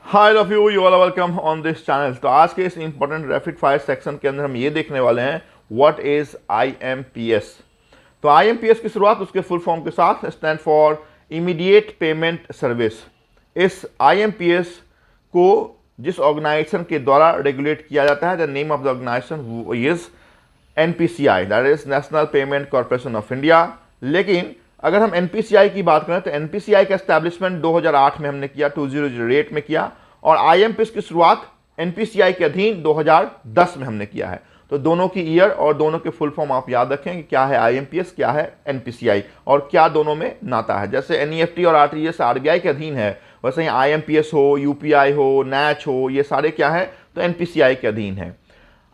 Hi love you all welcome on this channel. तो आज के इस इंपॉर्टेंट रैपिड फायर सेक्शन के अंदर हम ये देखने वाले हैं व्हाट इज आईएमपीएस। तो आईएमपीएस की शुरुआत उसके फुल फॉर्म के साथ stand for immediate payment service. इस आईएमपीएस को जिस ऑर्गेनाइजेशन के द्वारा रेगुलेट किया जाता है, the name of the organisation is NPCI, that is National Payment Corporation of India. लेकिन अगर हम एनपीसीआई की बात करें तो एनपीसीआई का एस्टैब्लिशमेंट 2008 में हमने किया, 2008 में किया, और आईएमपीएस की शुरुआत एनपीसीआई के अधीन 2010 में हमने किया है। तो दोनों की ईयर और दोनों के फुल फॉर्म आप याद रखें कि क्या है आईएमपीएस, क्या है एनपीसीआई और क्या दोनों में नाता है। जैसे एनईएफटी और आरटीजीएस आरबीआई के अधीन है, वैसे ही आईएमपीएस हो, यूपीआई हो, नैच हो, ये सारे क्या है तो एनपीसीआई के अधीन है।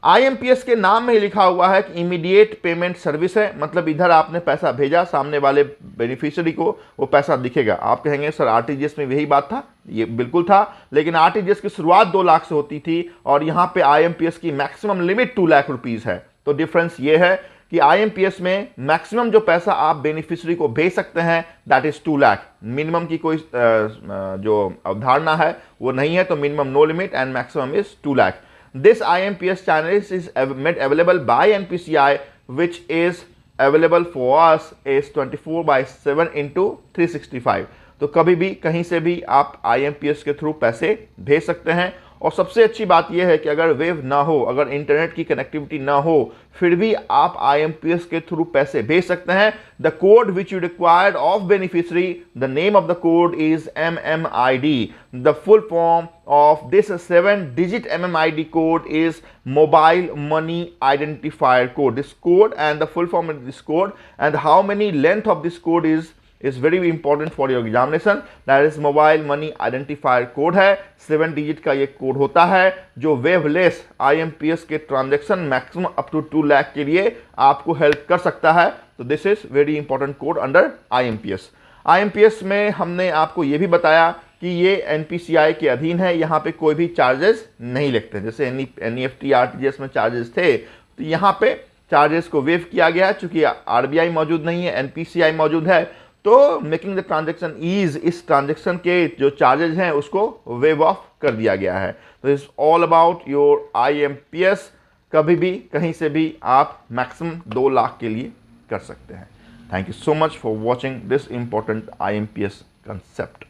आईएमपीएस के नाम में ही लिखा हुआ है कि इमीडिएट पेमेंट सर्विस है, मतलब इधर आपने पैसा भेजा, सामने वाले बेनिफिशियरी को वो पैसा दिखेगा। आप कहेंगे सर आरटीजीएस में यही बात था, ये बिल्कुल था, लेकिन आरटीजीएस की शुरुआत 2 लाख से होती थी और यहाँ पे आईएमपीएस की मैक्सिमम लिमिट 2 लाख रुपीज है। तो डिफरेंस ये है कि आईएमपीएस में मैक्सिमम जो पैसा आप बेनिफिशियरी को भेज सकते हैं दैट इज 2 लाख। मिनिमम की कोई जो अवधारणा है वो नहीं है, तो minimum no limit and maximum is 2 lakh. This IMPS channel is made available by NPCI, which is available for us is 24/7 into 365। तो कभी भी कहीं से भी आप IMPS के थ्रू पैसे भेज सकते हैं। और सबसे अच्छी बात यह है कि अगर वेव ना हो, अगर इंटरनेट की कनेक्टिविटी ना हो, फिर भी आप IMPS के थ्रू पैसे भेज सकते हैं। The code which you required of beneficiary, the name of the code is MMID। The full form of this 7-digit MMID code is mobile money identifier code. This code and the full form of this code and how many length of this code is very important for your examination. That is mobile money identifier code है, 7 digit का ये code होता है जो वेवलेस IMPS के transaction maximum up to 2 lakh के लिए आपको हेल्प कर सकता है। तो this is very important code under IMPS। IMPS में हमने आपको ये भी बताया कि ये एनपीसीआई के अधीन है, यहाँ पे कोई भी चार्जेस नहीं लगते। जैसे एनईएफटी आरटीजीएस में चार्जेस थे, तो यहाँ पे चार्जेस को वेव किया गया है। चूंकि आरबीआई मौजूद नहीं है, एनपीसीआई मौजूद है, तो मेकिंग द ट्रांजेक्शन ईज, इस ट्रांजेक्शन के जो चार्जेस हैं उसको वेव ऑफ कर दिया गया है। तो it's all about your IMPS. कभी भी कहीं से भी आप मैक्सिमम 2 लाख के लिए कर सकते हैं। Thank you so much for watching this important IMPS concept.